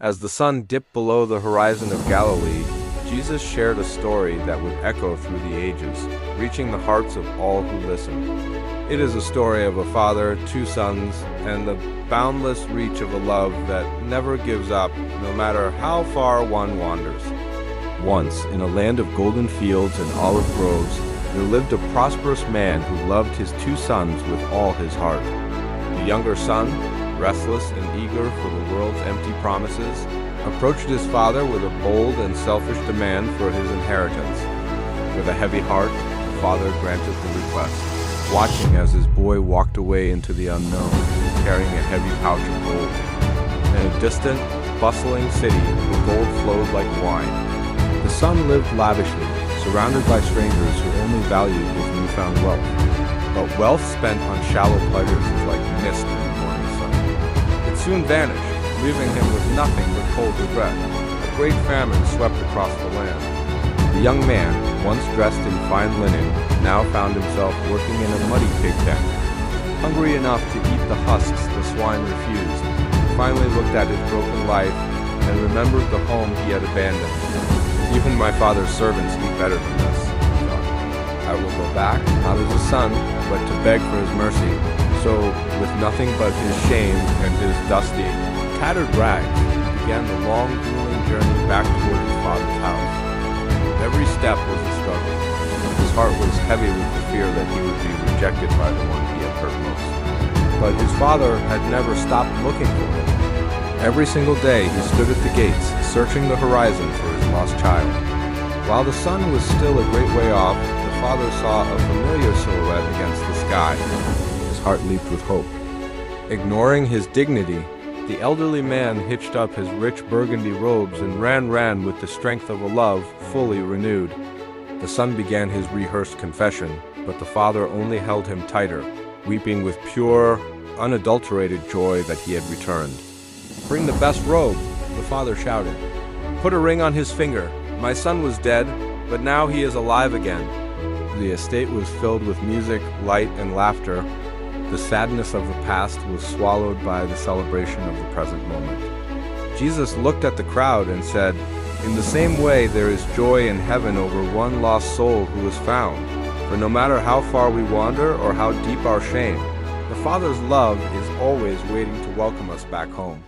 As the sun dipped below the horizon of Galilee, Jesus shared a story that would echo through the ages, reaching the hearts of all who listened. It is a story of a father, two sons, and the boundless reach of a love that never gives up, no matter how far one wanders. Once, in a land of golden fields and olive groves, there lived a prosperous man who loved his two sons with all his heart. The younger son, restless and eager for the world's empty promises, approached his father with a bold and selfish demand for his inheritance. With a heavy heart, the father granted the request, watching as his boy walked away into the unknown, carrying a heavy pouch of gold. In a distant, bustling city, the gold flowed like wine. The son lived lavishly, surrounded by strangers who only valued his newfound wealth. But wealth spent on shallow pleasures is like mist in the morning sun. It soon vanished, leaving him with nothing but cold regret. A great famine swept across the land. The young man, once dressed in fine linen, now found himself working in a muddy pig pen. Hungry enough to eat the husks the swine refused, he finally looked at his broken life and remembered the home he had abandoned. Even my father's servants eat better than this, he thought. I will go back, not as a son, but to beg for his mercy. So, with nothing but his shame and his dusty, tattered rags, he began the long, grueling journey back toward his father's house. Every step was a struggle. His heart was heavy with the fear that he would be rejected by the one he had hurt most. But his father had never stopped looking for him. Every single day he stood at the gates, searching the horizon for his lost child. While the sun was still a great way off, the father saw a familiar silhouette against the sky. His heart leaped with hope. Ignoring his dignity, the elderly man hitched up his rich burgundy robes and ran with the strength of a love fully renewed. The son began his rehearsed confession, but the father only held him tighter, weeping with pure, unadulterated joy that he had returned. "Bring the best robe," the father shouted. "Put a ring on his finger. My son was dead, but now he is alive again." The estate was filled with music, light, and laughter. The sadness of the past was swallowed by the celebration of the present moment. Jesus looked at the crowd and said, "In the same way there is joy in heaven over one lost soul who is found. For no matter how far we wander or how deep our shame, the Father's love is always waiting to welcome us back home."